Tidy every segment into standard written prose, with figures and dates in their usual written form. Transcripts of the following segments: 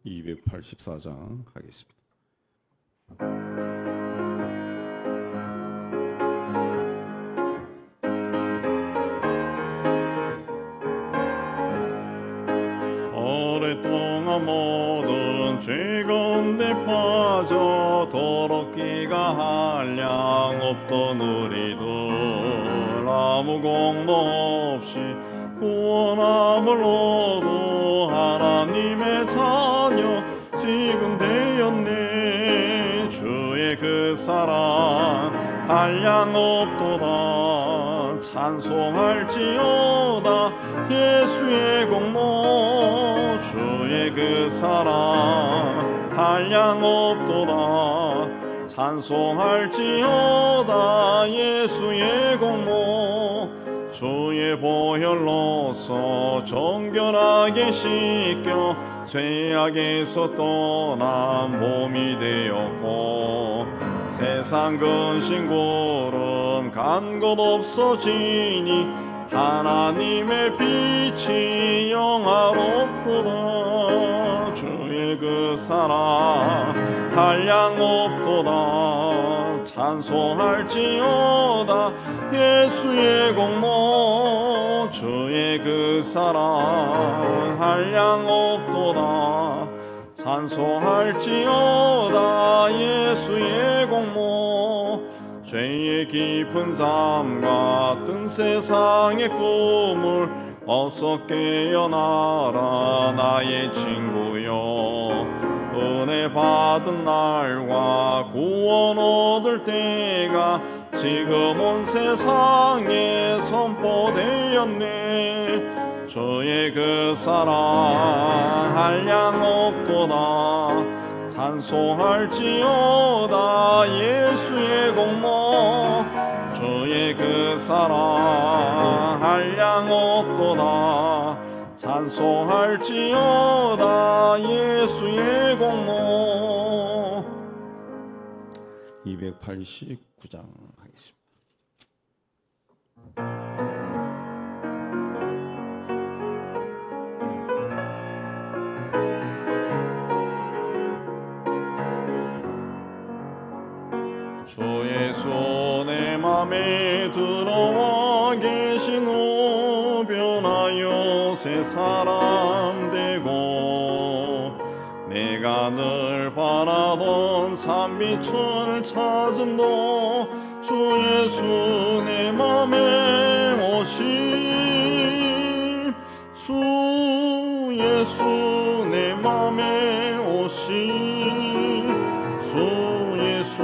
284장 하겠습니다. 오랫동안 모든 죄 가운데 빠져 더럽기가 한량 없던 우리들 아무 공도 없이 구원함을 얻어 하나님의 자녀 지금 되었네. 주의 그 사랑 한량 없도다. 찬송할지어다 예수의 공로. 주의 그 사랑 한량 없도다. 찬송할지어다 예수의 공로. 주의 보혈로서 정결하게 씻겨 죄악에서 떠난 몸이 되었고 세상 근심 고름 간 것 없어지니 하나님의 빛이 영화롭도다. 주의 그 사랑 한량 없도다. 찬송할지어다 예수의 공로. 주의 그 사랑 한량 없도다. 찬송할지어다 예수의 공로. 죄의 깊은 잠과 뜬 세상의 꿈을 어서 깨어나라 나의 친구여. 은혜 받은 날과 구원 얻을 때가 지금 온 세상에 선포되었네. 주의 그 사랑 한량 없도다. 찬송할지어다 예수의 공로. 주의 그 사랑 한량 없도다. 찬송할지어다 예수의 공로. 289장 하겠습니다. 주 예수 내 맘에 들어와 계신 후 변하여 새 사람 되고 내가 늘 바라던 참빛을 찾음도 주 예수 내 맘에 오심. 주 예수 내 맘에 오심. 주 예수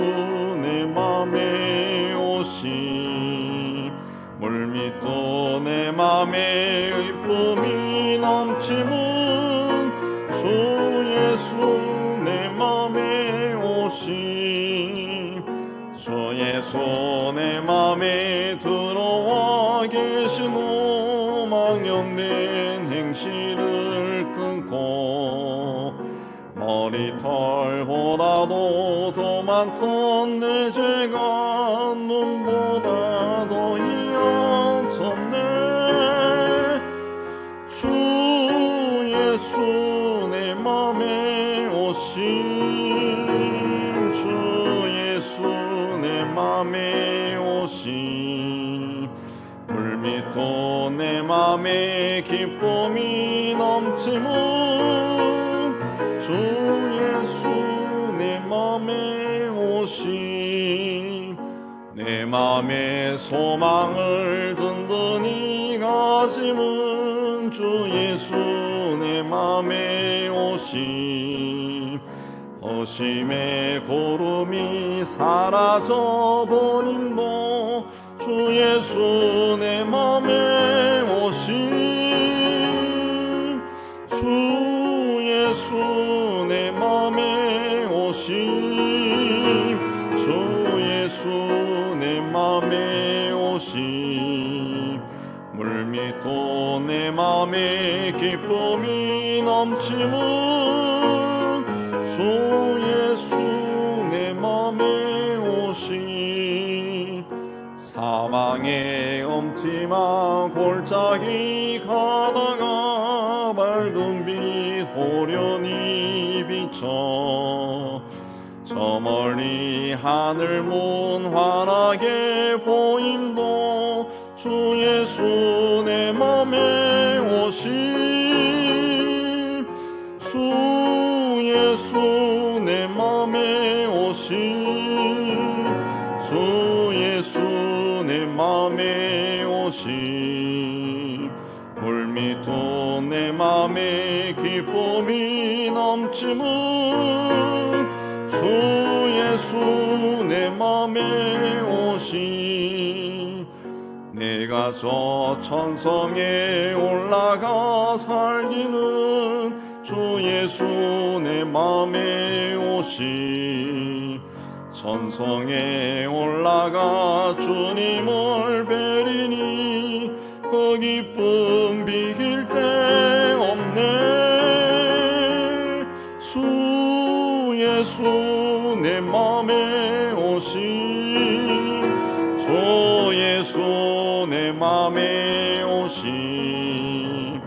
내 맘에 오심. 물밑도 내 맘에 기쁨이 넘치는 주 예수 내 맘에 오심. 주 예수 내 맘에 들어와 계신 후 망령된 행실을 끊고 머리털보다도 더 많던 내 죄가 눈보다도 이어졌네. 주 예수 내 맘에 오심. 주 예수 내 맘에 오심. 물밑도 내 맘에 기쁨이 넘치는 주 예수 내 맘에 오심. 내 맘에 소망을 든든히 가지는 주 예수 내 맘에 오심. 허심의 고름이 사라져버림도 주 예수 내 맘에 오심. 주 예수 내 맘에 오심. 주 예수 내 맘에 오심. 물밑도 내 맘에 기쁨이 넘치는 주 예수 내 맘에 오심. 사망의 엄침한 골짜기 가다가 맑은 빛 호련히 비춰 저 멀리 하늘 문 환하게 보임도 주 예수 내 맘에 오심 주 예수 내 맘에 오심 주 예수 내 맘에 오심 물밑도 내 맘에 기쁨이 넘치는 주 예수 내 맘에 오심 내가 저 천성에 올라가 살기는 주 예수 내 맘에 오심 천성에 올라가 주님을 뵈리니 그 기쁨 비길 데 없네 주 예수 내 맘에 오심 주 예수 내 맘에 오심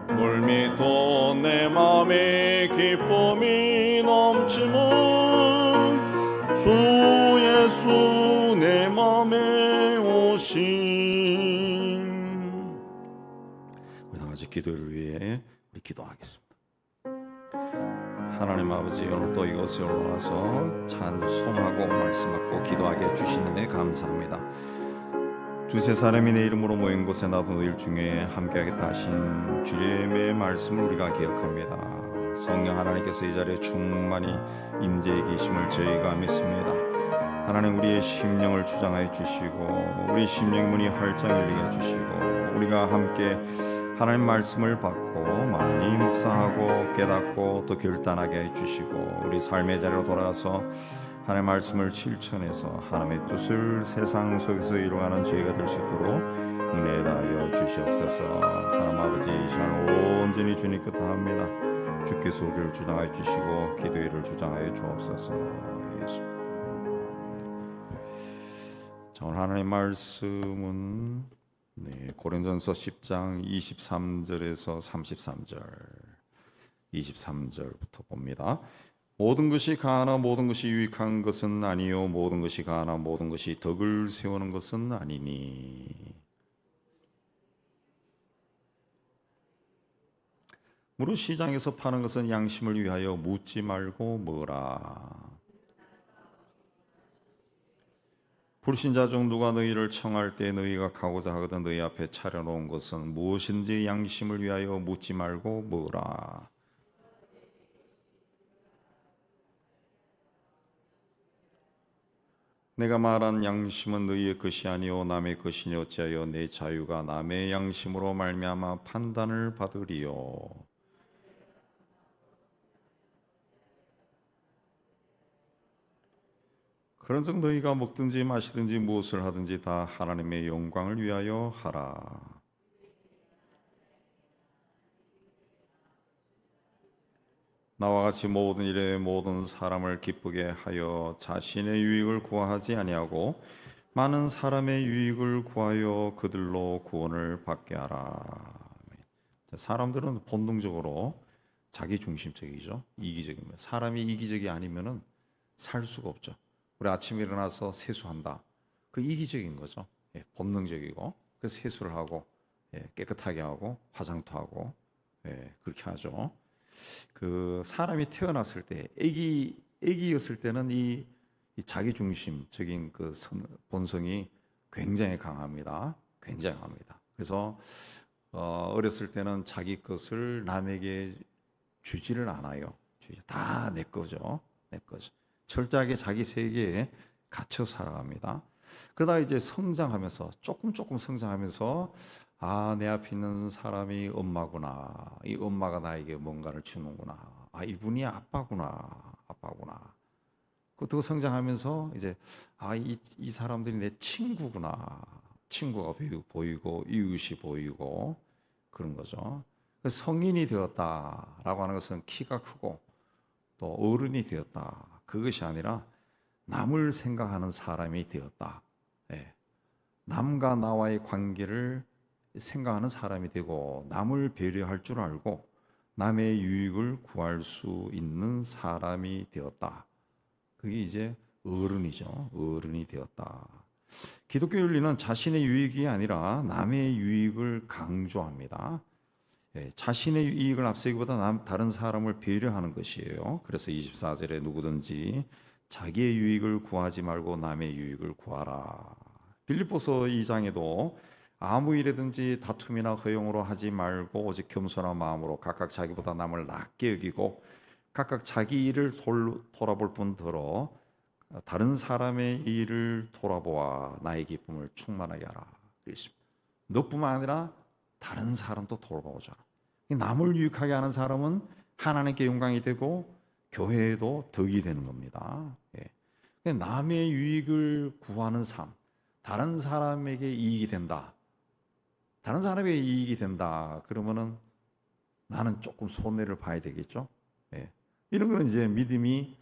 물밑도 내 맘에 기쁨이 넘치는 주 예수 내 맘에 오심. 우리 다 같이 기도를 위해 우리 기도하겠습니다. 하나님 아버지, 오늘 또 이곳에 올라와서 찬송하고 말씀 받고 기도하게 해주시는데 감사합니다. 두세 사람이 내 이름으로 모인 곳에 나도 너희 중에 함께하겠다 하신 주님의 말씀을 우리가 기억합니다. 성령 하나님께서 이 자리에 충만히 임재해 계심을 저희가 믿습니다. 하나님, 우리의 심령을 주장하여 주시고 우리 심령의 문이 활짝 열리게 해주시고 우리가 함께 하나님 말씀을 받고 많이 묵상하고 깨닫고 또 결단하게 해주시고 우리 삶의 자리로 돌아가서 하나님의 말씀을 실천해서 하나님의 뜻을 세상 속에서 이루어가는 저희가 될 수 있도록 은혜 다하여 주시옵소서. 하나님 아버지, 이 시간 온전히 주님 곁에 합니다. 주께서 우리를 주장하여 주시고 기도회를 주장하여 주옵소서. 예수. 자, 오늘 하나님의 말씀은 고린도전서 10장 23절에서 33절 23절부터 봅니다. 모든 것이 가하나 모든 것이 유익한 것은 아니요 모든 것이 가하나 모든 것이 덕을 세우는 것은 아니니. 무릇 시장에서 파는 것은 양심을 위하여 묻지 말고 뭐라. 불신자 중 누가 너희를 청할 때 너희가 가고자 하거든 너희 앞에 차려놓은 것은 무엇인지 양심을 위하여 묻지 말고 뭐라. 내가 말한 양심은 너희의 것이 아니요 남의 것이니 어찌하여 내 자유가 남의 양심으로 말미암아 판단을 받으리요. 그런즉 너희가 먹든지 마시든지 무엇을 하든지 다 하나님의 영광을 위하여 하라. 나와 같이 모든 일에 모든 사람을 기쁘게 하여 자신의 유익을 구하지 아니하고 많은 사람의 유익을 구하여 그들로 구원을 받게 하라. 사람들은 본능적으로 자기중심적이죠. 이기적입니다. 사람이 이기적이 아니면은 살 수가 없죠. 우리 아침에 일어나서 세수한다. 그 이기적인 거죠. 본능적이고 그래서 세수를 하고 깨끗하게 하고 화장도 하고 그렇게 하죠. 그 사람이 태어났을 때 아기였을 때는 이 자기중심적인 그 본성이 굉장히 강합니다. 굉장히 강합니다. 그래서 어렸을 때는 자기 것을 남에게 주지를 않아요. 다 내 거죠. 내 거죠. 철저하게 자기 세계에 갇혀 살아갑니다. 그러다 이제 성장하면서 조금 성장하면서 내 앞에 있는 사람이 엄마구나. 이 엄마가 나에게 뭔가를 주는구나. 이분이 아빠구나. 또 성장하면서 이제 이 사람들이 내 친구구나. 친구가 보이고 이웃이 보이고 그런 거죠. 성인이 되었다라고 하는 것은 키가 크고 또 어른이 되었다. 그것이 아니라 남을 생각하는 사람이 되었다. 남과 나와의 관계를 생각하는 사람이 되고 남을 배려할 줄 알고 남의 유익을 구할 수 있는 사람이 되었다. 그게 이제 어른이죠. 어른이 되었다. 기독교 윤리는 자신의 유익이 아니라 남의 유익을 강조합니다. 자신의 이익을 앞세기보다 다른 사람을 배려하는 것이에요. 그래서 24절에 누구든지 자기의 유익을 구하지 말고 남의 유익을 구하라. 빌립보서 2장에도 아무 일이든지 다툼이나 허용으로 하지 말고 오직 겸손한 마음으로 각각 자기보다 남을 낮게 여기고 각각 자기 일을 돌아볼 뿐더러 다른 사람의 일을 돌아보아 나의 기쁨을 충만하게 하라. 그렇습니다. 너뿐만 아니라 다른 사람도 돌아보자. 남을 유익하게 하는 사람은 하나님께 영광이 되고 교회에도 덕이 되는 겁니다. 남의 유익을 구하는 삶, 다른 사람에게 이익이 된다. 다른 사람에게 이익이 된다. 그러면은 나는 조금 손해를 봐야 되겠죠. 이런 건 이제 믿음이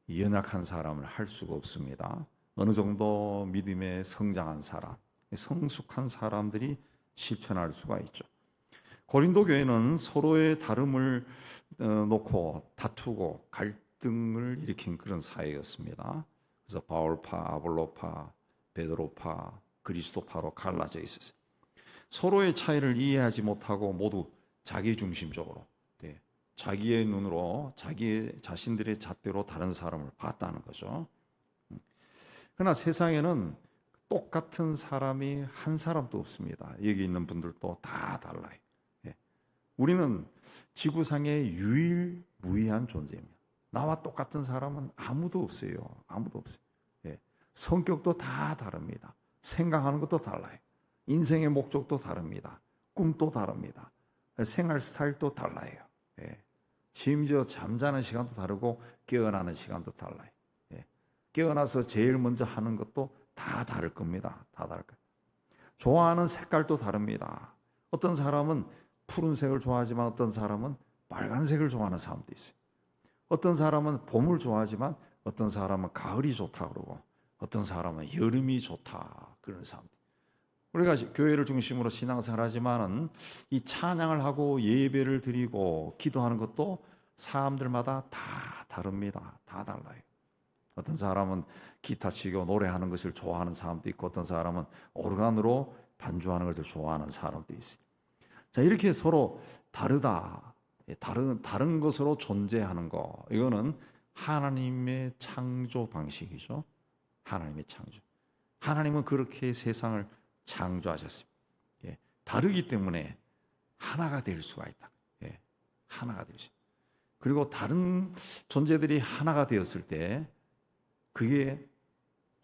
연약한 사람을 할 수가 없습니다. 어느 정도 믿음에 성장한 사람, 성숙한 사람들이 실천할 수가 있죠. 고린도 교회는 서로의 다름을 놓고 다투고 갈등을 일으킨 그런 사회였습니다. 그래서 바울파, 아볼로파, 베드로파, 그리스도파로 갈라져 있었어요. 서로의 차이를 이해하지 못하고 모두 자기 중심적으로, 자기의 눈으로 자기 자신들의 잣대로 다른 사람을 봤다는 거죠. 그러나 세상에는 똑같은 사람이 한 사람도 없습니다. 여기 있는 분들도 다 달라요. 우리는 지구상의 유일무이한 존재입니다. 나와 똑같은 사람은 아무도 없어요. 아무도 없어요. 성격도 다 다릅니다. 생각하는 것도 달라요. 인생의 목적도 다릅니다. 꿈도 다릅니다. 생활 스타일도 달라요. 심지어 잠자는 시간도 다르고 깨어나는 시간도 달라요. 깨어나서 제일 먼저 하는 것도 다 다를 겁니다. 다 다를 거예요. 좋아하는 색깔도 다릅니다. 어떤 사람은 푸른색을 좋아하지만 어떤 사람은 빨간색을 좋아하는 사람도 있어요. 어떤 사람은 봄을 좋아하지만 어떤 사람은 가을이 좋다 그러고 어떤 사람은 여름이 좋다 그러는 사람들. 우리가 교회를 중심으로 신앙생활하지만은 이 찬양을 하고 예배를 드리고 기도하는 것도 사람들마다 다 다릅니다. 다 달라요. 어떤 사람은 기타 치고 노래하는 것을 좋아하는 사람도 있고 어떤 사람은 오르간으로 반주하는 것을 좋아하는 사람도 있어요. 자, 이렇게 서로 다르다. 다른 것으로 존재하는 거. 이거는 하나님의 창조 방식이죠. 하나님의 창조. 하나님은 그렇게 세상을 창조하셨습니다. 다르기 때문에 하나가 될 수가 있다. 하나가 될 수 있다. 그리고 다른 존재들이 하나가 되었을 때 그게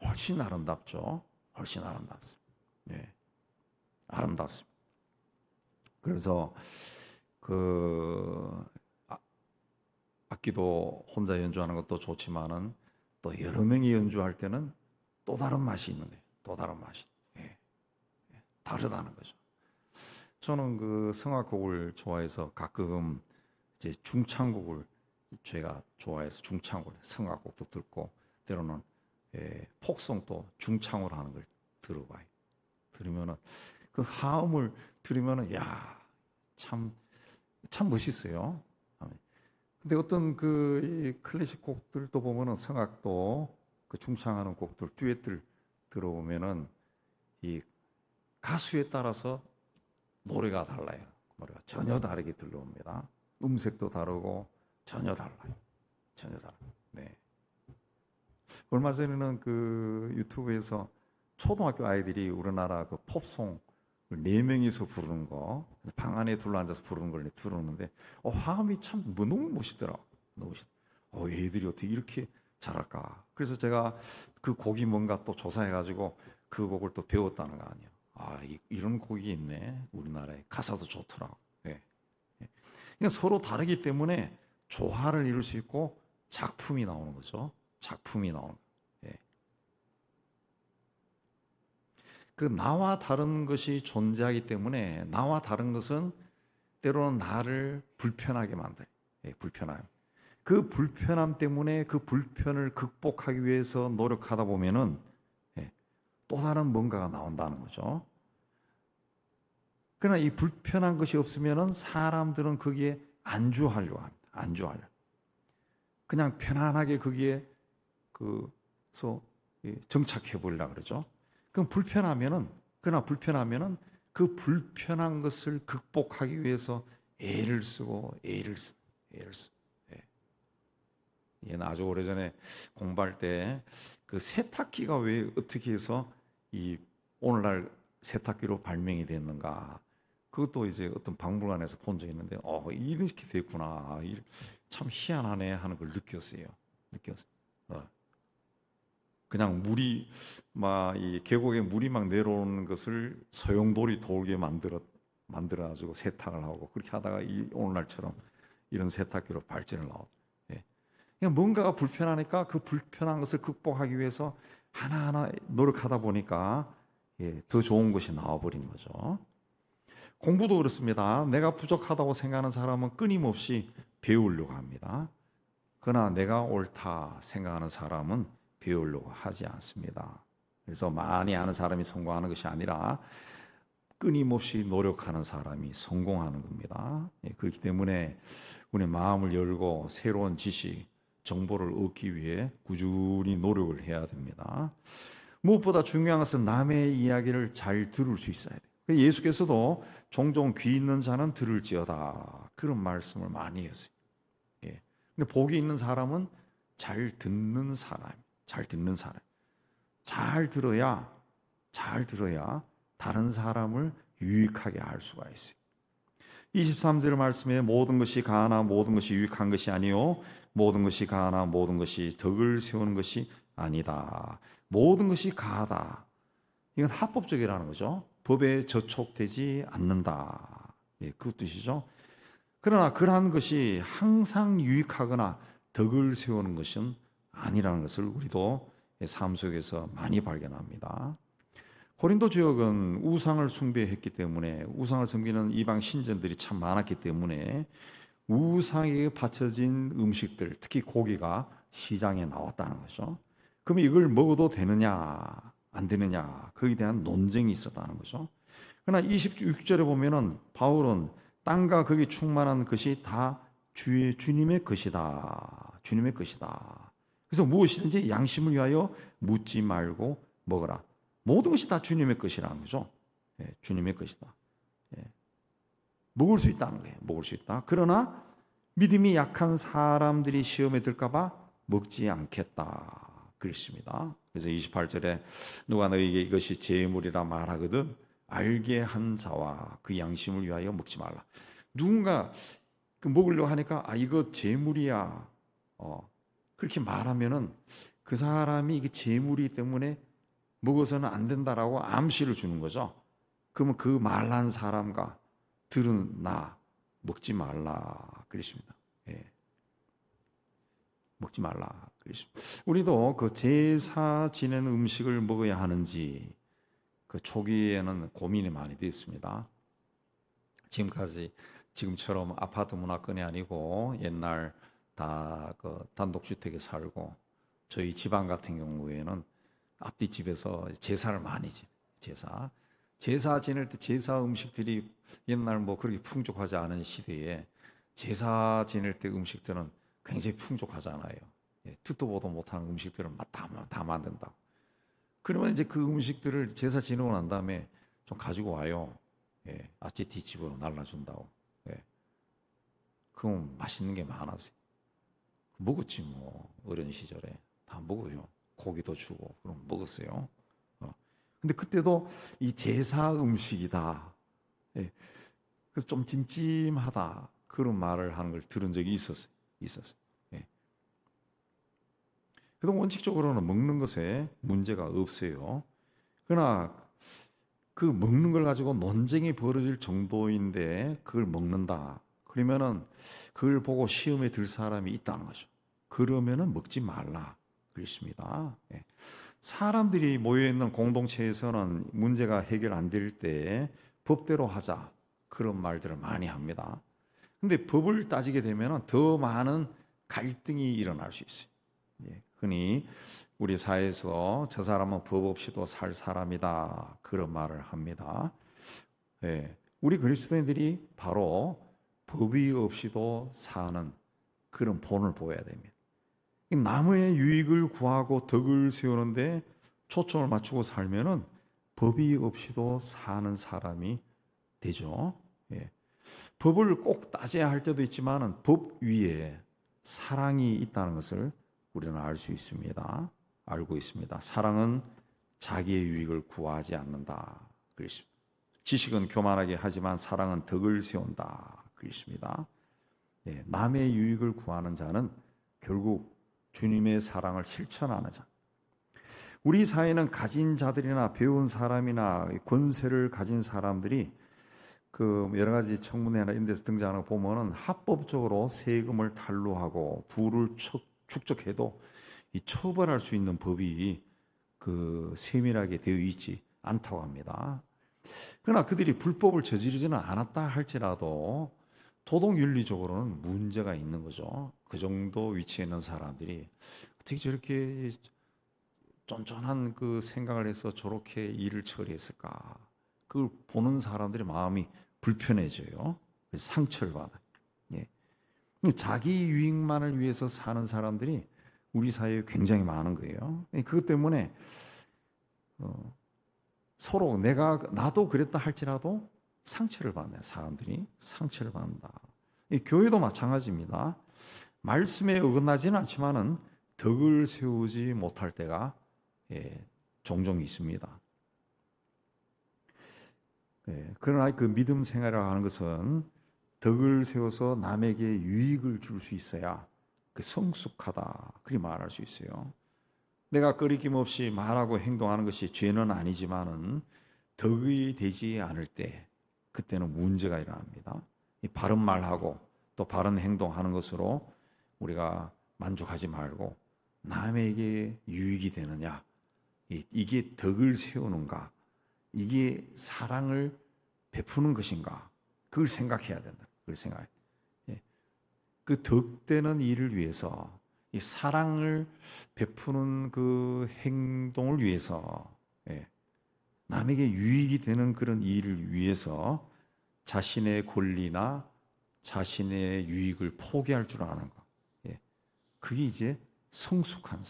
훨씬 아름답죠. 훨씬 아름답습니다. 아름답습니다. 그래서 악기도 혼자 연주하는 것도 좋지만은 또 여러 명이 연주할 때는 또 다른 맛이 있는 거예요. 또 다른 맛이. 다르다는 거죠. 저는 그 성악곡을 좋아해서 가끔 이제 중창곡을 제가 좋아해서 중창곡, 성악곡도 듣고 때로는 폭성도 중창으로 하는 걸 들어봐요. 들으면은 그 하음을 들으면은 참 멋있어요. 근데 어떤 그 클래식 곡들도 보면은 성악도 그 중창하는 곡들, 듀엣들 들어보면은 이 가수에 따라서 노래가 달라요. 노래가 전혀 다르게 들려옵니다. 음색도 다르고 전혀 달라요. 전혀 달라요. 얼마 전에는 그 유튜브에서 초등학교 아이들이 우리나라 그 pop송 4명이서 부르는 거, 방 안에 둘러앉아서 부르는 걸 들었는데, 화음이 참 너무 멋있더라고. 너무 멋있. 얘들이 어떻게 이렇게 잘할까? 그래서 제가 그 곡이 뭔가 또 조사해가지고 그 곡을 또 배웠다는 거 아니에요. 이런 곡이 있네. 우리나라에 가사도 좋더라고. 그러니까 서로 다르기 때문에 조화를 이룰 수 있고 작품이 나오는 거죠. 작품이 나오는 거예요. 그 나와 다른 것이 존재하기 때문에 나와 다른 것은 때로는 나를 불편하게 만들어요. 불편함. 그 불편함 때문에 그 불편을 극복하기 위해서 노력하다 보면은 또 다른 뭔가가 나온다는 거죠. 그러나 이 불편한 것이 없으면은 사람들은 거기에 안주하려고 합니다. 안주하려. 그냥 편안하게 거기에 그서 정착해 보려고 그러죠. 그럼 그러나 불편하면은 그 불편한 것을 극복하기 위해서 애를 쓰고. 예. 얘는 아주 오래전에 공부할 때 그 세탁기가 왜 어떻게 해서 이 오늘날 세탁기로 발명이 됐는가, 그것도 이제 어떤 박물관에서 본 적이 있는데 이렇게 됐구나, 참 희한하네 하는 걸 느꼈어요. 그냥 물이 막 이 계곡에 물이 막 내려오는 것을 소용돌이 돌게 만들어가지고 세탁을 하고, 그렇게 하다가 이 오늘날처럼 이런 세탁기로 발전을 나오고. 그냥 뭔가가 불편하니까 그 불편한 것을 극복하기 위해서 하나하나 노력하다 보니까 더 좋은 것이 나와버린 거죠. 공부도 그렇습니다. 내가 부족하다고 생각하는 사람은 끊임없이 배우려고 합니다. 그러나 내가 옳다 생각하는 사람은 배우려고 하지 않습니다. 그래서 많이 아는 사람이 성공하는 것이 아니라 끊임없이 노력하는 사람이 성공하는 겁니다. 그렇기 때문에 우리 마음을 열고 새로운 지식, 정보를 얻기 위해 꾸준히 노력을 해야 됩니다. 무엇보다 중요한 것은 남의 이야기를 잘 들을 수 있어야 돼요. 예수께서도 종종 귀 있는 자는 들을지어다, 그런 말씀을 많이 했어요. 근데 복이 있는 사람은 잘 듣는 사람. 잘 들어야 다른 사람을 유익하게 할 수가 있어요. 23절 말씀에 모든 것이 가하나 모든 것이 유익한 것이 아니요 모든 것이 가하나 모든 것이 덕을 세우는 것이 아니다. 모든 것이 가하다, 이건 합법적이라는 거죠. 법에 저촉되지 않는다, 그 뜻이죠. 그러나 그러한 것이 항상 유익하거나 덕을 세우는 것은 아니라는 것을 우리도 삶 속에서 많이 발견합니다. 고린도 지역은 우상을 숭배했기 때문에, 우상을 섬기는 이방 신전들이 참 많았기 때문에 우상에게 바쳐진 음식들, 특히 고기가 시장에 나왔다는 거죠. 그럼 이걸 먹어도 되느냐 안 되느냐, 거기에 대한 논쟁이 있었다는 거죠. 그러나 26절에 보면은 바울은 땅과 거기 충만한 것이 다 주님의 것이다. 그래서 무엇이든지 양심을 위하여 묻지 말고 먹어라. 모든 것이 다 주님의 것이라는 거죠. 주님의 것이다. 먹을 수 있다는 거예요. 먹을 수 있다. 그러나 믿음이 약한 사람들이 시험에 들까 봐 먹지 않겠다 그랬습니다. 그래서 28절에 누가 너에게 이것이 재물이라 말하거든 알게 한 자와 그 양심을 위하여 먹지 말라. 누군가 먹으려고 하니까 이거 재물이야 그렇게 말하면은 그 사람이 이게 재물이기 때문에 먹어서는 안 된다라고 암시를 주는 거죠. 그러면 그 말한 사람과 들은 나 먹지 말라 그랬습니다. 먹지 말라 그랬습니다. 우리도 그 제사 지내는 음식을 먹어야 하는지 그 초기에는 고민이 많이 됐습니다. 지금처럼 아파트 문화권이 아니고 옛날 다 그 단독주택에 살고, 저희 집안 같은 경우에는 앞뒤 집에서 제사를 많이 제사 지낼 때 제사 음식들이 옛날 뭐 그렇게 풍족하지 않은 시대에 제사 지낼 때 음식들은 굉장히 풍족하잖아요. 듣도 보도 못하는 음식들을 다 만든다고. 그러면 이제 그 음식들을 제사 지내고 난 다음에 좀 가지고 와요. 아찌 뒷집으로 날라준다고. 그럼 맛있는 게 많았어요. 먹었지 뭐, 어린 시절에 다 먹어요. 고기도 주고 그럼 먹었어요. 근데 그때도 이 제사 음식이다. 그래서 좀 찜찜하다 그런 말을 하는 걸 들은 적이 있었어요. 그래도 원칙적으로는 먹는 것에 문제가 없어요. 그러나 그 먹는 걸 가지고 논쟁이 벌어질 정도인데 그걸 먹는다. 그러면은 그걸 보고 시험에 들 사람이 있다는 거죠. 그러면은 먹지 말라 그랬습니다. 사람들이 모여 있는 공동체에서는 문제가 해결 안 될 때 법대로 하자 그런 말들을 많이 합니다. 근데 법을 따지게 되면은 더 많은 갈등이 일어날 수 있어요. 흔히 우리 사회에서 저 사람은 법 없이도 살 사람이다 그런 말을 합니다. 우리 그리스도인들이 바로 법 법이 없이도 사는 그런 본을 보여야 됩니다. 남의 유익을 구하고 덕을 세우는데 초점을 맞추고 살면은 법이 없이도 사는 사람이 되죠. 예. 법을 꼭 따져야 할 때도 있지만은 법 위에 사랑이 있다는 것을 우리는 알 수 있습니다. 알고 있습니다. 사랑은 자기의 유익을 구하지 않는다. 그렇습니다. 지식은 교만하게 하지만 사랑은 덕을 세운다. 그렇습니다. 예, 남의 유익을 구하는 자는 결국 주님의 사랑을 실천하는 자. 우리 사회는 가진 자들이나 배운 사람이나 권세를 가진 사람들이 그 여러 가지 청문회나 이런 데서 등장하는 거 보면은 합법적으로 세금을 탈루하고 부를 축적해도 이 처벌할 수 있는 법이 그 세밀하게 되어 있지 않다고 합니다. 그러나 그들이 불법을 저지르지는 않았다 할지라도 도덕윤리적으로는 문제가 있는 거죠. 그 정도 위치에 있는 사람들이 어떻게 저렇게 쫀쫀한 그 생각을 해서 저렇게 일을 처리했을까? 그걸 보는 사람들의 마음이 불편해져요. 상처를 받아요. 예. 자기 유익만을 위해서 사는 사람들이 우리 사회에 굉장히 많은 거예요. 그것 때문에 서로 나도 그랬다 할지라도 상처를 받는 사람들이 상처를 받는다. 교회도 마찬가지입니다. 말씀에 어긋나지는 않지만은 덕을 세우지 못할 때가 종종 있습니다. 그러나 그 믿음 생활을 하는 것은 덕을 세워서 남에게 유익을 줄 수 있어야 그 성숙하다 그렇게 말할 수 있어요. 내가 꺼리낌 없이 말하고 행동하는 것이 죄는 아니지만은 덕이 되지 않을 때 그때는 문제가 일어납니다. 이 바른 말하고 또 바른 행동하는 것으로 우리가 만족하지 말고 남에게 유익이 되느냐, 이게 덕을 세우는가, 이게 사랑을 베푸는 것인가, 그걸 생각해야 된다. 그걸 생각해. 그 덕되는 일을 위해서 이 사랑을 베푸는 그 행동을 위해서 남에게 유익이 되는 그런 일을 위해서 자신의 권리나 자신의 유익을 포기할 줄 아는 것. 그게 이제 성숙한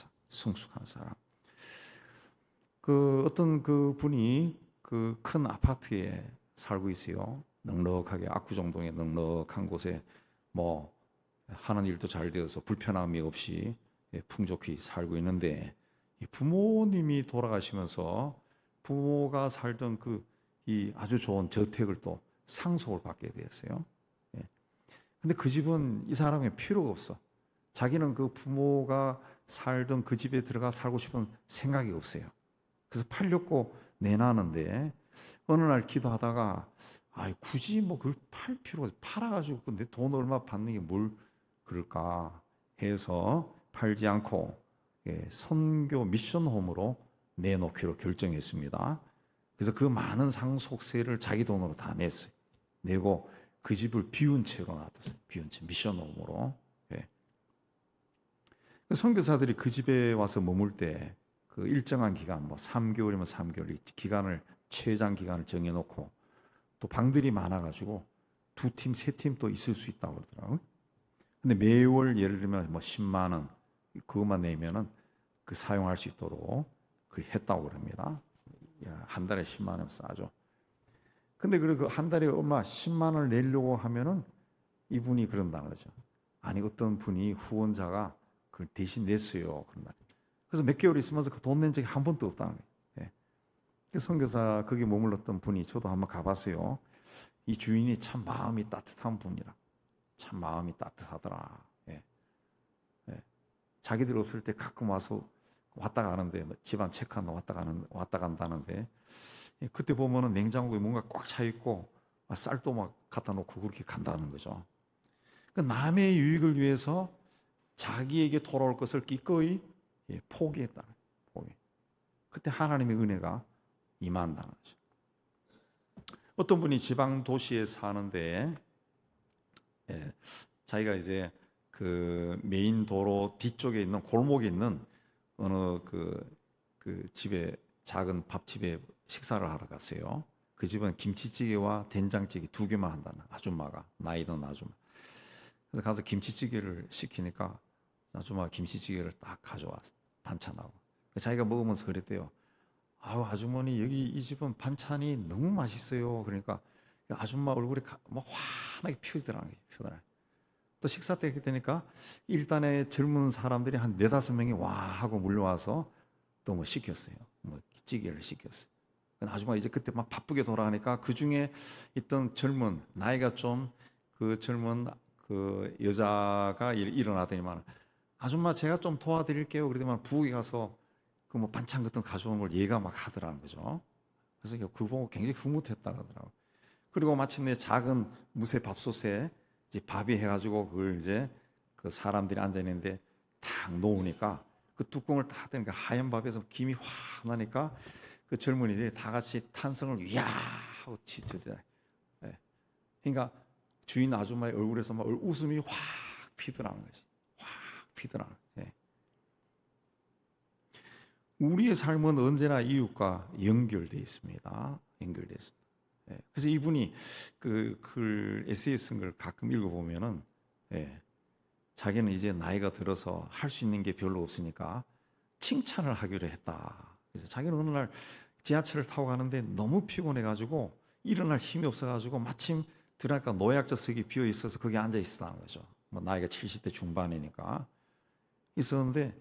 사람. 그 어떤 그 분이 그 큰 아파트에 살고 있어요. 넉넉하게 압구정동의 넉넉한 곳에 뭐 하는 일도 잘 되어서 불편함이 없이 풍족히 살고 있는데 부모님이 돌아가시면서 부모가 살던 그 이 아주 좋은 저택을 또 상속을 받게 되었어요. 근데 그 집은 이 사람이 필요가 없어. 자기는 그 부모가 살던 그 집에 들어가 살고 싶은 생각이 없어요. 그래서 팔려고 내놨는데 어느 날 기도하다가 굳이 뭐 그걸 팔 필요가 팔아가지고 내 돈 얼마 받는 게 뭘 그럴까 해서 팔지 않고 선교 미션홈으로 내놓기로 결정했습니다. 그래서 그 많은 상속세를 자기 돈으로 다 냈어요. 내고 그 집을 비운 채로 놔뒀어요. 비운 채 미션홈으로. 선교사들이 그 집에 와서 머물 때 그 일정한 기간, 뭐 3개월이면 3개월 기간을 최장 기간을 정해놓고 또 방들이 많아가지고 2팀, 3팀 또 있을 수 있다고 그러더라고요. 근데 매월 예를 들면 뭐 10만 원 그것만 내면은 그 사용할 수 있도록 그 했다고 그럽니다. 한 달에 10만 원 싸죠. 근데 그 한 달에 얼마 10만 원을 내려고 하면은 이분이 그런다는 거죠. 아니 어떤 분이 후원자가 그걸 대신 냈어요. 그런 말. 그래서 몇 개월 있으면서 그 돈 낸 적이 한 번도 없다는 거예요. 그 선교사 거기 머물렀던 분이 저도 한번 가봤어요. 이 주인이 참 마음이 따뜻한 분이라. 참 마음이 따뜻하더라. 자기들 없을 때 가끔 와서 왔다 가는데 집안 체크하러 왔다 간다는데 그때 보면은 냉장고에 뭔가 꽉 차 있고 쌀도 막 갖다 놓고 그렇게 간다는 거죠. 그러니까 남의 유익을 위해서 자기에게 돌아올 것을 기꺼이 포기했다. 포기. 그때 하나님의 은혜가 임한다는 거죠. 어떤 분이 지방 도시에 사는데 자기가 이제 그 메인 도로 뒤쪽에 있는 골목에 있는 어느 그 집에 작은 밥집에 식사를 하러 갔어요. 그 집은 김치찌개와 된장찌개 두 개만 한다는 아줌마가, 나이 든 아줌마. 그래서 가서 김치찌개를 시키니까 아줌마가 김치찌개를 딱 가져와서 반찬하고 자기가 먹으면서 그랬대요. 아유, 아주머니 여기 이 집은 반찬이 너무 맛있어요. 그러니까 아줌마 얼굴이 뭐 환하게 피어지더라고요. 또 식사 때 되니까 일단에 젊은 사람들이 한 네다섯 명이 와 하고 물려와서 또 뭐 시켰어요. 뭐 찌개를 시켰어요. 아줌마 이제 그때 막 바쁘게 돌아가니까 그 중에 있던 젊은 나이가 좀 그 젊은 그 여자가 일어나더니만 아줌마 제가 좀 도와드릴게요. 그러더니만 부엌에 가서 그 뭐 반찬 같은 거 가져온 걸 얘가 막 하더라는 거죠. 그래서 그거 보고 굉장히 흐뭇했다 하더라고. 그리고 마침내 작은 무쇠 밥솥에 이제 밥이 해가지고 그걸 이제 그 사람들이 앉아 있는데 탁 놓으니까 그 뚜껑을 딱 떼니까 하얀 밥에서 김이 확 나니까 그 젊은이들이 다 같이 탄성을 이야 하고 치더라. 예. 그러니까 주인 아줌마의 얼굴에서 막 웃음이 확 피더라는 거지. 확 피더라는. 예. 우리의 삶은 언제나 이웃과 연결되어 있습니다. 연결되어 있습니다. 예. 그래서 이분이 그 에세이 쓴 걸 가끔 읽어보면은 자기는 이제 나이가 들어서 할 수 있는 게 별로 없으니까 칭찬을 하기로 했다. 그래서 자기는 어느 날 지하철을 타고 가는데 너무 피곤해가지고 일어날 힘이 없어가지고 마침 들어가니까 노약자석이 비어 있어서 거기 앉아 있었다는 거죠. 뭐 나이가 70대 중반이니까 있었는데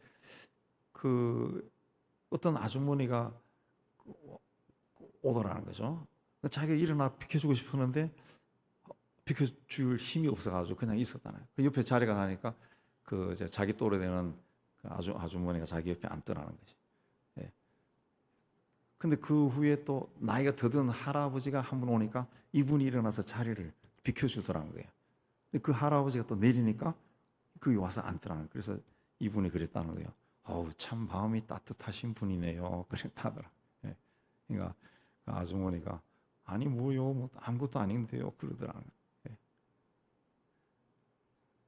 그 어떤 아주머니가 오더라는 거죠. 자기가 일어나 비켜주고 싶었는데 비켜줄 힘이 없어가지고 그냥 있었다는 거예요. 그 옆에 자리가 나니까 그 이제 자기 또래 되는 그 아주머니가 자기 옆에 앉더라는 거지. 예. 근데 그 후에 또 나이가 더 든 할아버지가 한 분 오니까 이분이 일어나서 자리를 비켜주더라는 거예요. 근데 그 할아버지가 또 내리니까 거기 와서 앉더라는 거예요. 그래서 이분이 그랬다는 거예요. 어우, 참 마음이 따뜻하신 분이네요. 그랬다더라. 예. 그러니까 그 아주머니가 아니 뭐요, 뭐 아무것도 아닌데요. 그러더라는 거예요. 예.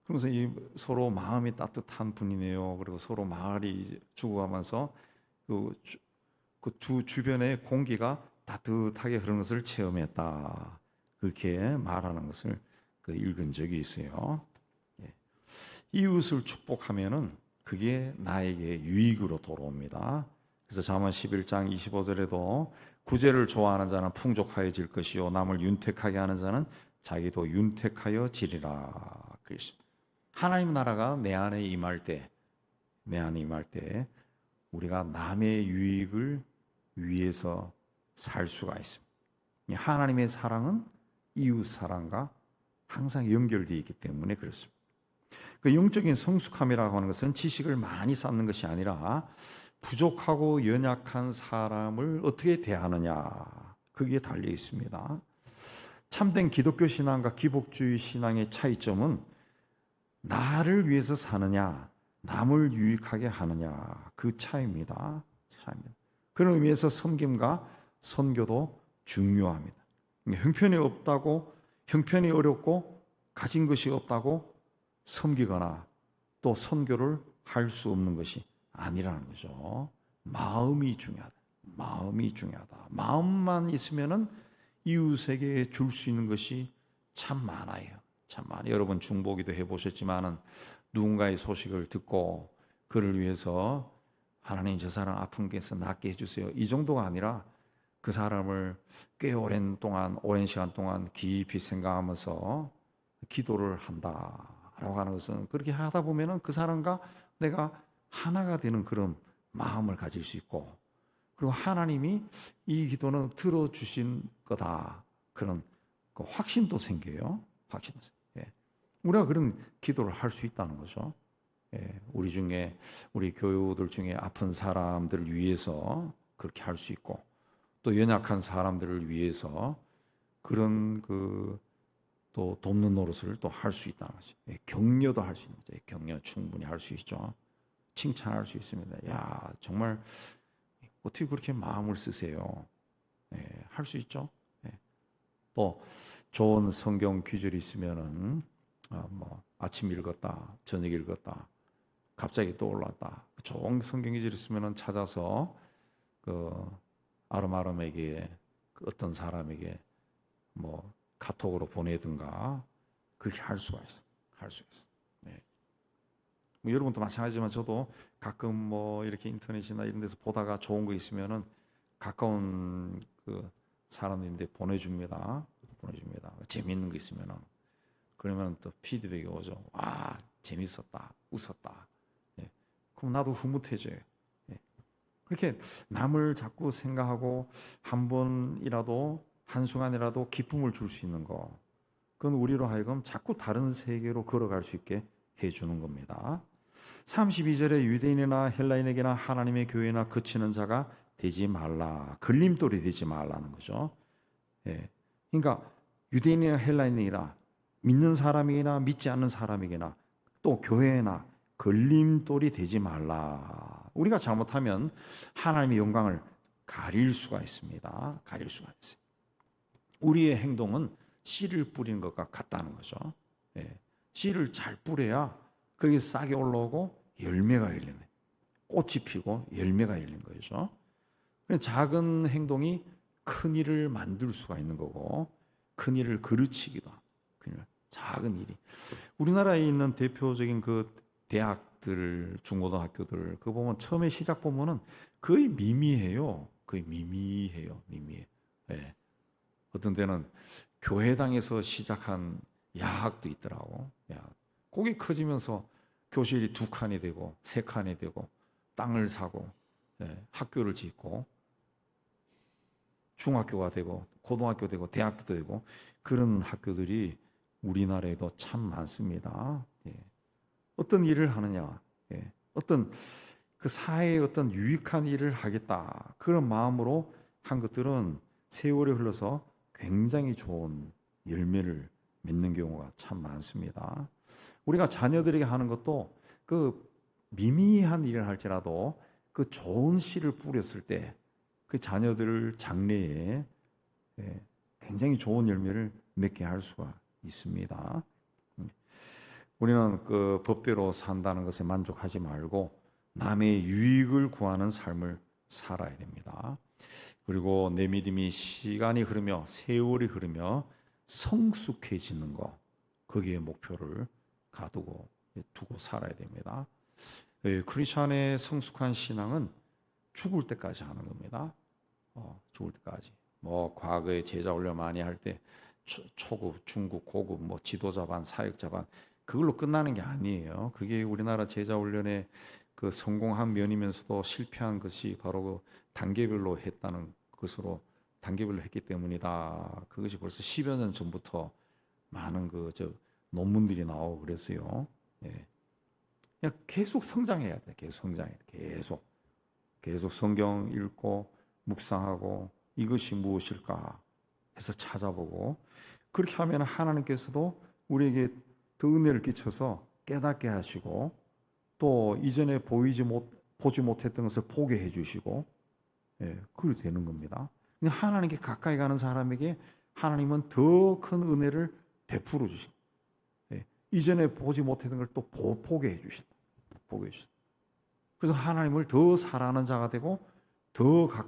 그러면서 이 서로 마음이 따뜻한 분이네요. 그리고 서로 말이 죽어가면서 그 주변의 공기가 따뜻하게 흐르는 것을 체험했다. 그렇게 말하는 것을 읽은 적이 있어요. 예. 이웃을 축복하면은 그게 나에게 유익으로 돌아옵니다. 그래서 잠언 11장 25절에도 구제를 좋아하는 자는 풍족하여질 것이요 남을 윤택하게 하는 자는 자기도 윤택하여지리라. 그랬습니다. 하나님 나라가 내 안에 임할 때 우리가 남의 유익을 위해서 살 수가 있습니다. 하나님의 사랑은 이웃 사랑과 항상 연결되어 있기 때문에 그렇습니다. 그 영적인 성숙함이라고 하는 것은 지식을 많이 쌓는 것이 아니라 부족하고 연약한 사람을 어떻게 대하느냐, 거기에 달려 있습니다. 참된 기독교 신앙과 기복주의 신앙의 차이점은 나를 위해서 사느냐, 남을 유익하게 하느냐, 그 차이입니다. 그런 의미에서 섬김과 선교도 중요합니다. 형편이 어렵고 가진 것이 없다고 섬기거나 또 선교를 할 수 없는 것이 아니라는 거죠. 마음이 중요하다. 마음만 있으면은 이웃에게 줄 수 있는 것이 참 많아요. 여러분 중보기도 해보셨지만은 누군가의 소식을 듣고 그를 위해서 하나님 저 사람 아픈 게서 낫게 해주세요. 이 정도가 아니라 그 사람을 꽤 오랜 시간 동안 깊이 생각하면서 기도를 한다라고 하는 것은 그렇게 하다 보면은 그 사람과 내가 하나가 되는 그런 마음을 가질 수 있고 그리고 하나님이 이 기도는 들어주신 거다. 그런 그 확신도 생겨요. 예. 우리가 그런 기도를 할 수 있다는 거죠. 예. 우리 교우들 중에 아픈 사람들을 위해서 그렇게 할 수 있고 또 연약한 사람들을 위해서 그런 또 돕는 노릇을 또 할 수 있다는 거죠. 예. 격려도 할 수 있는 거죠. 격려 충분히 할 수 있죠. 칭찬할 수 있습니다. 야, 정말 어떻게 그렇게 마음을 쓰세요? 예, 할 수 있죠. 예. 또 좋은 성경 구절이 있으면은 뭐 아침 읽었다, 저녁 읽었다, 갑자기 떠올랐다. 좋은 성경 구절이 있으면은 찾아서 그 아름아름에게 그 어떤 사람에게 뭐 카톡으로 보내든가 그렇게 할 수가 있어. 할 수 있어. 네. 뭐 여러분도 마찬가지지만 저도 가끔 뭐 이렇게 인터넷이나 이런 데서 보다가 좋은 거 있으면은 가까운 그 사람인데 보내줍니다. 재밌는 거 있으면은 그러면 또 피드백이 오죠. 와, 재밌었다, 웃었다. 예. 그럼 나도 흐뭇해져요. 예. 그렇게 남을 자꾸 생각하고 한 번이라도 한순간이라도 기쁨을 줄 수 있는 거, 그건 우리로 하여금 자꾸 다른 세계로 걸어갈 수 있게 해주는 겁니다. 32절에 유대인이나 헬라인에게나 하나님의 교회나 그치는 자가 되지 말라. 걸림돌이 되지 말라는 거죠. 예. 그러니까 유대인이나 헬라인이나 믿는 사람이나 믿지 않는 사람에게나 또 교회나 걸림돌이 되지 말라. 우리가 잘못하면 하나님의 영광을 가릴 수가 있습니다. 가릴 수가 있어요. 우리의 행동은 씨를 뿌리는 것과 같다는 거죠. 예. 씨를 잘 뿌려야 거기 싹이 올라오고 열매가 열리네. 꽃이 피고 열매가 열린 거죠. 작은 행동이 큰 일을 만들 수가 있는 거고 큰 일을 그르치기도 하고 작은 일이. 우리나라에 있는 대표적인 그 대학들, 중고등학교들 그거 보면 처음에 시작 보면은 거의 미미해요. 거의 미미해요. 미미해. 예. 어떤 데는 교회당에서 시작한 야학도 있더라고. 야학. 그게 커지면서 교실이 2칸이 되고 3칸이 되고 땅을 사고 학교를 짓고 중학교가 되고 고등학교 되고 대학교도 되고 그런 학교들이 우리나라에도 참 많습니다. 어떤 일을 하느냐, 어떤 그 사회에 어떤 유익한 일을 하겠다 그런 마음으로 한 것들은 세월이 흘러서 굉장히 좋은 열매를 맺는 경우가 참 많습니다. 우리가 자녀들에게 하는 것도 그 미미한 일을 할지라도 그 좋은 씨를 뿌렸을 때 그 자녀들 장래에 굉장히 좋은 열매를 맺게 할 수가 있습니다. 우리는 그 법대로 산다는 것에 만족하지 말고 남의 유익을 구하는 삶을 살아야 됩니다. 그리고 내 믿음이 시간이 흐르며 세월이 흐르며 성숙해지는 것, 거기에 목표를 두고 살아야 됩니다. 크리스천의 성숙한 신앙은 죽을 때까지 하는 겁니다. 죽을 때까지. 뭐 과거에 제자 훈련 많이 할 때 초급, 중급, 고급, 뭐 지도자반, 사역자반 그걸로 끝나는 게 아니에요. 그게 우리나라 제자 훈련의 그 성공한 면이면서도 실패한 것이 바로 그 단계별로 했다는 것으로 단계별로 했기 때문이다. 그것이 벌써 10여 년 전부터 많은 논문들이 나오고 그랬어요. 예. 그냥 계속 성장해야 돼. 계속 성장해야 돼. 계속 성경 읽고 묵상하고 이것이 무엇일까 해서 찾아보고 그렇게 하면 하나님께서도 우리에게 더 은혜를 끼쳐서 깨닫게 하시고 또 이전에 보지 못했던 것을 보게 해주시고 그렇게 되는 겁니다. 하나님께 가까이 가는 사람에게 하나님은 더 큰 은혜를 베풀어 주십니다. 이전에 보지 못했던 걸 또 보게 해주신다. 그래서 하나님을 더 사랑하는 자가 되고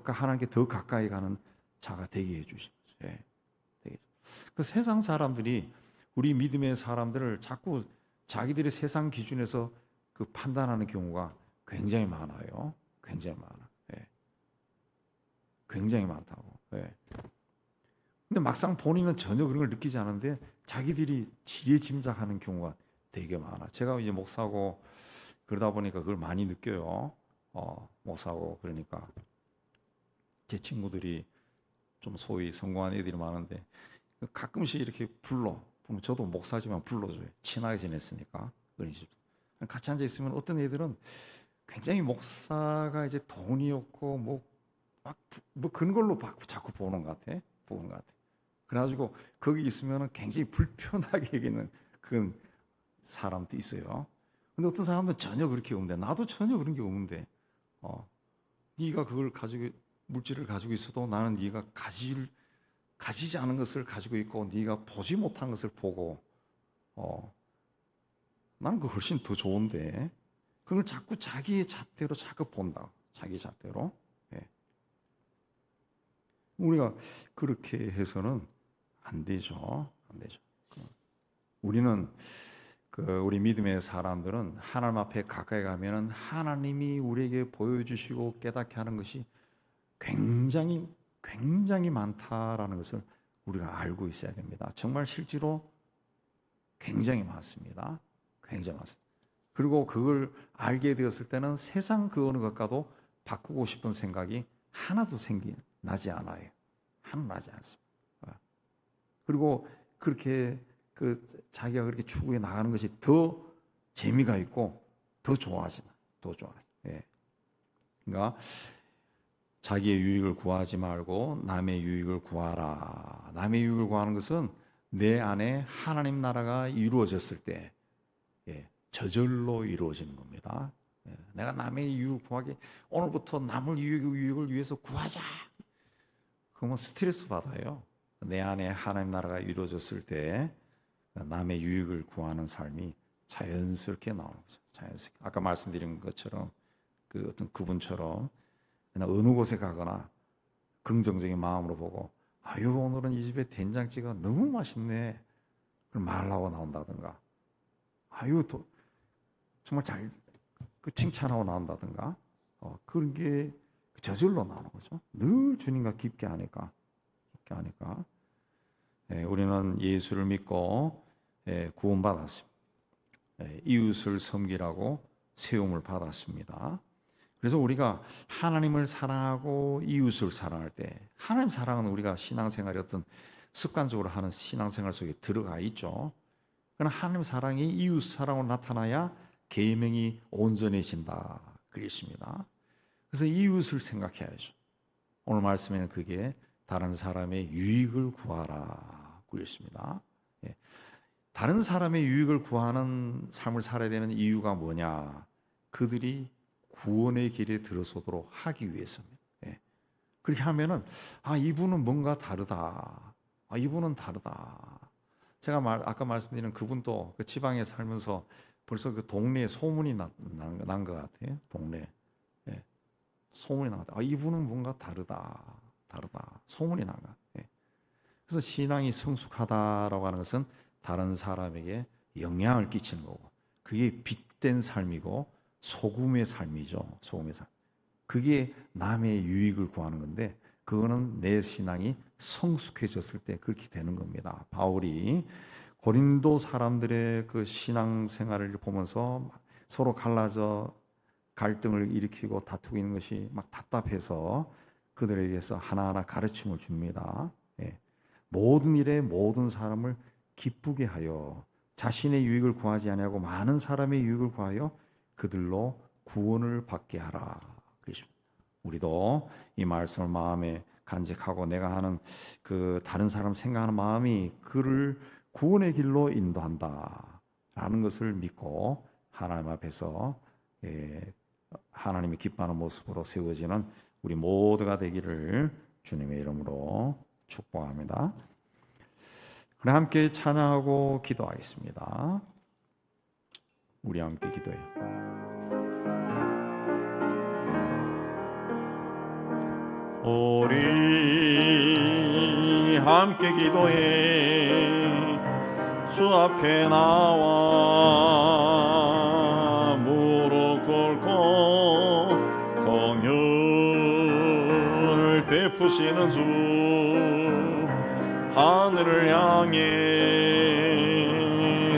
하나님께 더 가까이 가는 자가 되게 해주십니다. 그 세상 사람들이 우리 믿음의 사람들을 자꾸 자기들의 세상 기준에서 그 판단하는 경우가 굉장히 많아요. 굉장히 많아. 굉장히 많다고. 근데 막상 본인은 전혀 그런 걸 느끼지 않는데 자기들이 지레짐작하는 경우가 되게 많아. 제가 이제 목사고 그러다 보니까 그걸 많이 느껴요. 목사고 그러니까 제 친구들이 좀 소위 성공한 애들이 많은데 가끔씩 이렇게 보면 저도 목사지만 불러줘요. 친하게 지냈으니까. 같이 앉아 있으면 어떤 애들은 굉장히 목사가 이제 돈이 없고 뭐 그런 걸로 자꾸 보는 것 같아. 그래가지고 거기 있으면 굉장히 불편하게 여기는 그런 사람도 있어요. 근데 어떤 사람은 전혀 그렇게 없는데 나도 전혀 그런 게 없는데 네가 그걸 물질을 가지고 있어도 나는 네가 가지지 않은 것을 가지고 있고 네가 보지 못한 것을 보고 나는 그 훨씬 더 좋은데 그걸 자꾸 자기의 잣대로 자꾸 본다. 자기 잣대로. 우리가 그렇게 해서는 안 되죠. 안 되죠. 우리는 우리 믿음의 사람들은 하나님 앞에 가까이 가면은 하나님이 우리에게 보여주시고 깨닫게 하는 것이 굉장히 많다라는 것을 우리가 알고 있어야 됩니다. 정말 실제로 굉장히 많습니다. 굉장히 많습니다. 그리고 그걸 알게 되었을 때는 세상 그 어느 것과도 바꾸고 싶은 생각이 하나도 나지 않아요. 하나도 나지 않습니다. 그리고 그렇게 자기가 그렇게 추구해 나가는 것이 더 재미가 있고 더 좋아하시나, 더 좋아요. 예. 그러니까 자기의 유익을 구하지 말고 남의 유익을 구하라. 남의 유익을 구하는 것은 내 안에 하나님 나라가 이루어졌을 때, 예, 저절로 이루어지는 겁니다. 예, 내가 남의 유익을 구하기, 오늘부터 남의 유익을 위해서 구하자. 그러면 스트레스 받아요. 내 안에 하나님 나라가 이루어졌을 때 남의 유익을 구하는 삶이 자연스럽게 나오는 거죠. 자연스럽게. 아까 말씀드린 것처럼 어떤 그분처럼 그냥 어느 곳에 가거나 긍정적인 마음으로 보고, 아유 오늘은 이 집에 된장찌개가 너무 맛있네, 그럼 말하고 나온다든가, 아유 또 정말 잘 칭찬하고 나온다든가, 그런 게 저절로 나오는 거죠. 늘 주님과 깊게 하니까. 우리는 예수를 믿고 구원받았습니다. 이웃을 섬기라고 세움을 받았습니다. 그래서 우리가 하나님을 사랑하고 이웃을 사랑할 때, 하나님 사랑은 우리가 신앙생활의 어떤 습관적으로 하는 신앙생활 속에 들어가 있죠. 그러나 하나님 사랑이 이웃 사랑으로 나타나야 계명이 온전해진다 그랬습니다. 그래서 이웃을 생각해야죠. 오늘 말씀에는 그게 다른 사람의 유익을 구하라 그랬습니다. 예. 다른 사람의 유익을 구하는 삶을 살아야 되는 이유가 뭐냐? 그들이 구원의 길에 들어서도록 하기 위해서입니다. 예. 그렇게 하면은 이분은 뭔가 다르다. 이분은 다르다. 제가 아까 말씀드린 그분도 그 지방에 살면서 벌써 그 동네에 소문이 난 것 같아요. 동네. 예. 소문이 나왔다. 이분은 뭔가 다르다. 소문이 난 것 같아요. 그래서 신앙이 성숙하다라고 하는 것은 다른 사람에게 영향을 끼치는 거고, 그게 빛된 삶이고 소금의 삶이죠. 소금의 삶. 그게 남의 유익을 구하는 건데, 그거는 내 신앙이 성숙해졌을 때 그렇게 되는 겁니다. 바울이 고린도 사람들의 그 신앙 생활을 보면서 서로 갈라져 갈등을 일으키고 다투고 있는 것이 막 답답해서 그들에게서 하나하나 가르침을 줍니다. 예. 모든 일에 모든 사람을 기쁘게 하여 자신의 유익을 구하지 아니하고 많은 사람의 유익을 구하여 그들로 구원을 받게 하라. 그러십니다. 우리도 이 말씀을 마음에 간직하고 내가 하는 그 다른 사람 생각하는 마음이 그를 구원의 길로 인도한다라는 것을 믿고 하나님 앞에서 하나님이 기뻐하는 모습으로 세워지는 우리 모두가 되기를 주님의 이름으로 축복합니다. 그럼 함께 찬양하고 기도하겠습니다. 우리 함께 기도해요. 우리 함께 기도해 주 앞에 나와 무릎 꿇고 긍휼을 베푸시는 주 하늘을 향해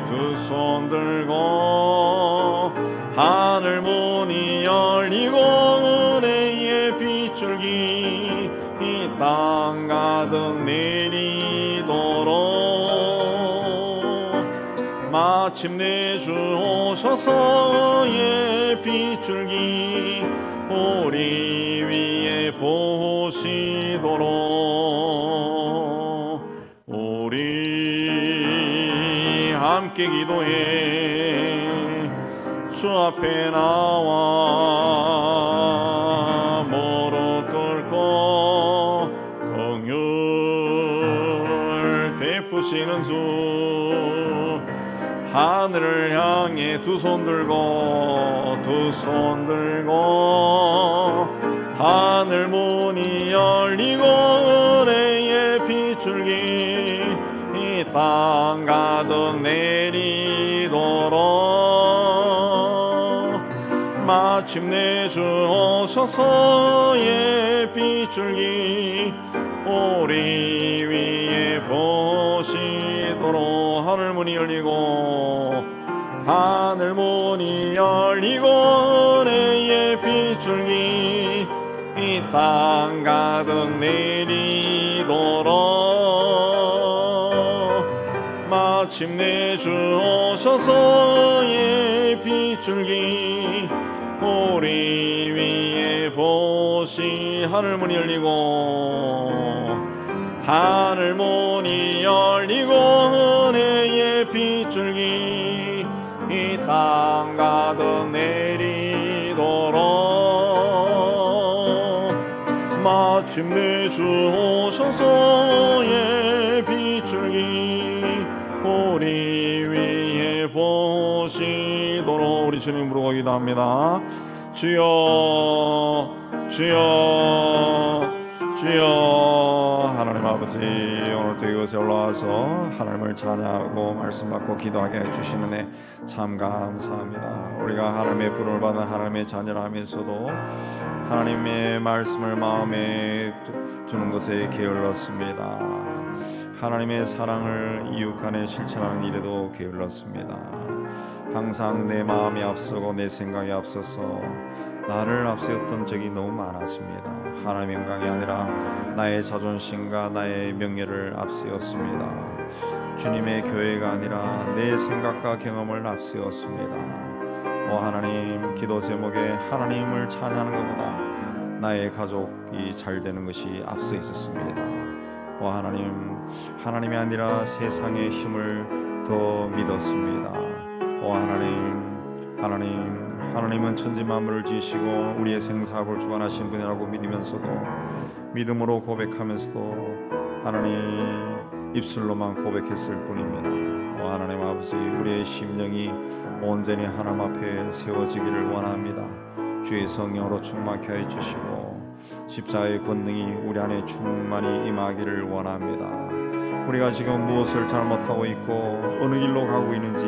두 손 들고 하늘 문이 열리고 은혜의 빗줄기 이 땅 가득 내리도록 마침내 주 오셔서 의 빗줄기 우리 위에 보시도록 우리 함께 기도해 주 앞에 나와 무릎 꿇고 긍휼 베푸시는 주 하늘을 향해 두 손 들고 하늘 문이 열리고 은혜의 빗줄기 이 땅 가득 내리도록 마침내 주 오셔서의 빗줄기 우리 위에 보시도록 하늘 문이 열리고 하늘 문이 열리고 은혜의 빗줄기 이 땅 가득 내리도록 마침내 주 오셔서의 빗줄기 우리 위에 보시 하늘 문이 열리고 하늘 문이 열리고 은혜의 빗줄기 이 땅 가득 내리도록 마침내 주 오셔서의 빗줄기 우리 위에 보시도록 우리 주님 부르고 기도합니다. 주여 주여 주여. 하나님 아버지, 오늘도 이곳에 올라와서 하나님을 찬양하고 말씀 받고 기도하게 해주시는 애 참 감사합니다. 우리가 하나님의 부름을 받은 하나님의 자녀라 하면서도 하나님의 말씀을 마음에 두는 것에 게을렀습니다. 하나님의 사랑을 이웃 간에 실천하는 일에도 게을렀습니다. 항상 내 마음이 앞서고 내 생각이 앞서서 나를 앞세웠던 적이 너무 많았습니다. 하나님의 영광이 아니라 나의 자존심과 나의 명예를 앞세웠습니다. 주님의 교회가 아니라 내 생각과 경험을 앞세웠습니다. 하나님, 기도 제목에 하나님을 찬양하는 것보다 나의 가족이 잘 되는 것이 앞서 있었습니다. 하나님, 하나님이 아니라 세상의 힘을 더 믿었습니다. 하나님은 천지 만물을 지으시고 우리의 생사를 주관하신 분이라고 믿으면서도 믿음으로 고백하면서도 하나님 입술로만 고백했을 뿐입니다. 하나님 아버지, 우리의 심령이 온전히 하나님 앞에 세워지기를 원합니다. 주의 성령으로 충만케 해주시고 십자가의 권능이 우리 안에 충만히 임하기를 원합니다. 우리가 지금 무엇을 잘못하고 있고 어느 길로 가고 있는지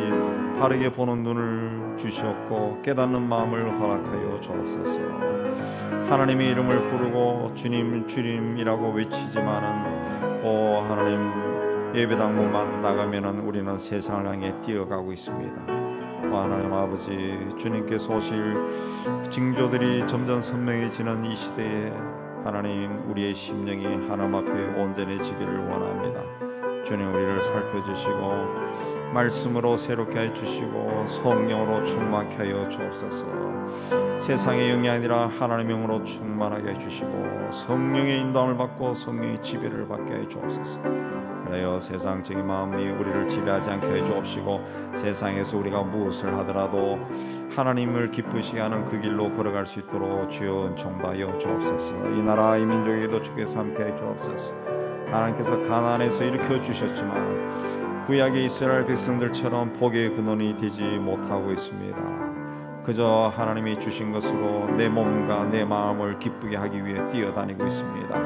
바르게 보는 눈을 주셨고 깨닫는 마음을 허락하여 주옵소서. 하나님의 이름을 부르고 주님 주님이라고 외치지만은 하나님, 예배당 문만 나가면은 우리는 세상을 향해 뛰어가고 있습니다. 하나님 아버지, 주님께서 오실 징조들이 점점 선명해지는 이 시대에 하나님, 우리의 심령이 하나님 앞에 온전해지기를 원합니다. 주님, 우리를 살펴주시고 말씀으로 새롭게 해주시고 성령으로 충만케 하여 주옵소서. 세상의 영이 아니라 하나님의 영으로 충만하게 해주시고 성령의 인도함을 받고 성령의 지배를 받게 해 주옵소서. 그래요, 세상적인 마음이 우리를 지배하지 않게 해 주옵시고 세상에서 우리가 무엇을 하더라도 하나님을 기쁘시게 하는 그 길로 걸어갈 수 있도록 주여 은총하여 주옵소서. 이 나라 이 민족에도 주께서 함께 해 주옵소서. 하나님께서 가나안에서 일으켜 주셨지만 구약의 이스라엘 백성들처럼 복의 근원이 되지 못하고 있습니다. 그저 하나님이 주신 것으로 내 몸과 내 마음을 기쁘게 하기 위해 뛰어다니고 있습니다.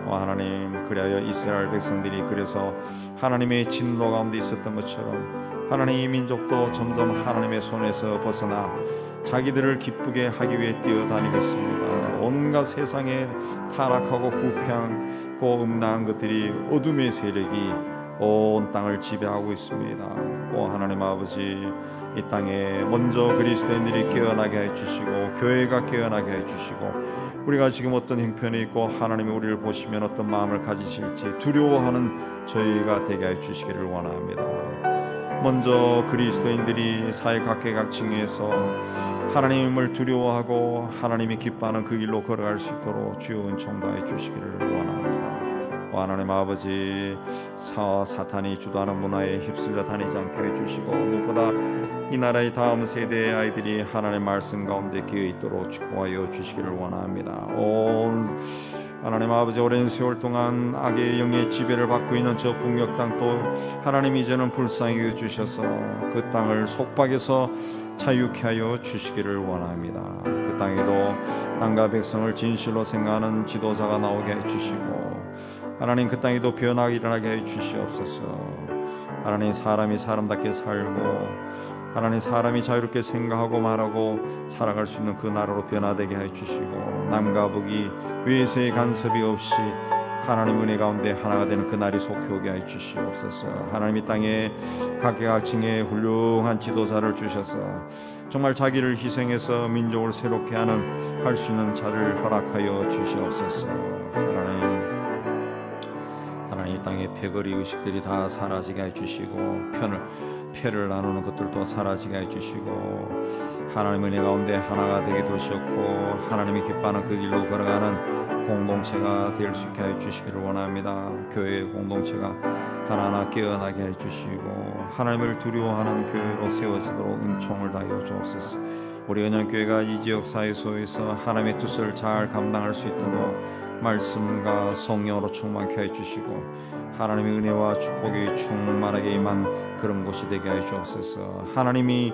하나님, 그리하여 이스라엘 백성들이 그래서 하나님의 진노 가운데 있었던 것처럼 하나님 이 민족도 점점 하나님의 손에서 벗어나 자기들을 기쁘게 하기 위해 뛰어다니고 있습니다. 온갖 세상에 타락하고 부패하고 음란한 것들이 어둠의 세력이 온 땅을 지배하고 있습니다. 하나님 아버지, 이 땅에 먼저 그리스도인들이 깨어나게 해주시고 교회가 깨어나게 해주시고 우리가 지금 어떤 형편에 있고 하나님이 우리를 보시면 어떤 마음을 가지실지 두려워하는 저희가 되게 해주시기를 원합니다. 먼저 그리스도인들이 사회 각계각층에서 하나님을 두려워하고 하나님이 기뻐하는 그 길로 걸어갈 수 있도록 주여 은총다해 주시기를 원합니다. 하나님 아버지, 사탄이 주도하는 문화에 휩쓸려 다니지 않게 해주시고 무엇보다 이 나라의 다음 세대의 아이들이 하나님의 말씀 가운데 기어 있도록 축복하여 주시기를 원합니다. 온 하나님 아버지, 오랜 세월 동안 악의 영의 지배를 받고 있는 저 북녘 땅도 하나님 이제는 불쌍히 여주셔서 그 땅을 속박에서 자유케 하여 주시기를 원합니다. 그 땅에도 땅과 백성을 진실로 생각하는 지도자가 나오게 해주시고, 하나님 그 땅에도 변화가 일어나게 해주시옵소서. 하나님, 사람이 사람답게 살고 하나님 사람이 자유롭게 생각하고 말하고 살아갈 수 있는 그 나라로 변화되게 해주시고, 남과 북이 외세의 간섭이 없이 하나님 은혜 가운데 하나가 되는 그 날이 속히 오게 해주시옵소서. 하나님, 이 땅에 각계각층의 훌륭한 지도자를 주셔서 정말 자기를 희생해서 민족을 새롭게 하는 할 수 있는 자를 허락하여 주시옵소서. 하나님, 이 땅의 패거리 의식들이 다 사라지게 해주시고, 패를 나누는 것들도 사라지게 해주시고, 하나님 은혜 가운데 하나가 되게 도셨고 하나님이 기뻐하는 그 길로 걸어가는 공동체가 될 수 있게 해주시기를 원합니다. 교회의 공동체가 하나하나 깨어나게 해주시고 하나님을 두려워하는 교회로 세워지도록 은총을 다하여 주옵소서. 우리 은연교회가 이 지역 사회소에서 하나님의 뜻을 잘 감당할 수 있도록 말씀과 성령으로 충만케 해주시고 하나님의 은혜와 축복이 충만하게 임한 그런 곳이 되게 해 주옵소서. 하나님이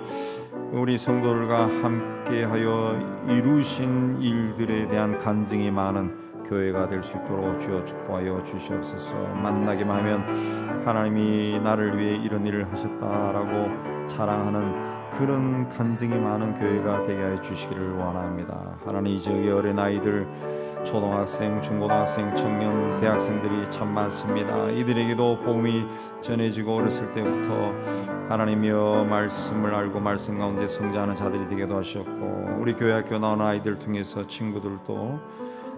우리 성도들과 함께하여 이루신 일들에 대한 간증이 많은 교회가 될 수 있도록 주여 축복하여 주시옵소서. 만나기만 하면 하나님이 나를 위해 이런 일을 하셨다라고 자랑하는 그런 간증이 많은 교회가 되게 해 주시기를 원합니다. 하나님, 이 지역의 어린아이들, 초등학생, 중고등학생, 청년, 대학생들이 참 많습니다. 이들에게도 복음이 전해지고 어렸을 때부터 하나님이여 말씀을 알고 말씀 가운데 성장하는 자들이 되기도 하셨고, 우리 교회 학교 나오는 아이들 통해서 친구들도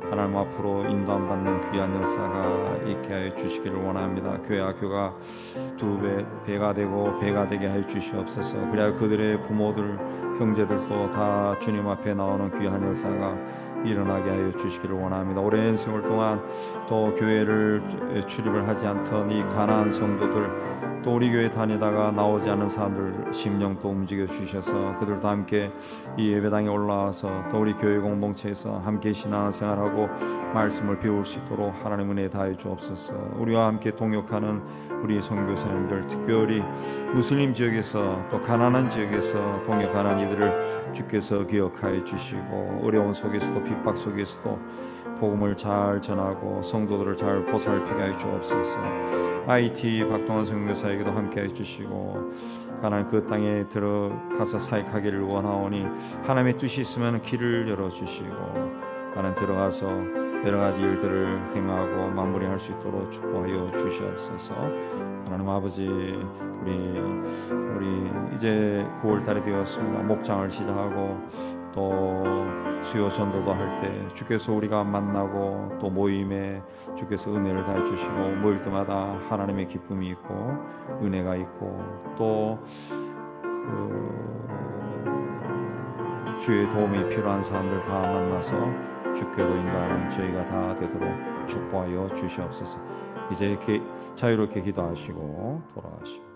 하나님 앞으로 인도함 받는 귀한 역사가 있게 하여 주시기를 원합니다. 교회 학교가 두 배가 되고 배가 되게 하여 주시옵소서. 그래야 그들의 부모들, 형제들도 다 주님 앞에 나오는 귀한 역사가 일어나게 하여 주시기를 원합니다. 오랜 세월 동안 또 교회를 출입을 하지 않던 이 가난한 성도들, 또 우리 교회 다니다가 나오지 않는 사람들 심령도 움직여 주셔서 그들도 함께 이 예배당에 올라와서 또 우리 교회 공동체에서 함께 신앙생활하고 말씀을 배울 수 있도록 하나님 은혜 다해 주옵소서. 우리와 함께 동역하는 우리 선교사님들, 특별히 무슬림 지역에서 또 가난한 지역에서 동역하는 이들을 주께서 기억하여 주시고, 어려운 속에서도 핍박 속에서도 복음을 잘 전하고 성도들을 잘 보살피게 하여 주옵소서. IT 박동환 선교사에게도 함께 해주시고, 하나님 그 땅에 들어가서 사역하기를 원하오니 하나님의 뜻이 있으면 길을 열어주시고, 하나님 들어가서 여러 가지 일들을 행하고 마무리할 수 있도록 축복하여 주시옵소서. 하나님 아버지, 우리 이제 9월달이 되었습니다. 목장을 시작하고 또 수요 전도도 할 때 주께서 우리가 만나고 또 모임에 주께서 은혜를 다해 주시고, 모일 때마다 하나님의 기쁨이 있고 은혜가 있고 또 주의 도움이 필요한 사람들 다 만나서 주께로 인도하는 저희가 다 되도록 축복하여 주시옵소서. 이제 자유롭게 기도하시고 돌아가시고.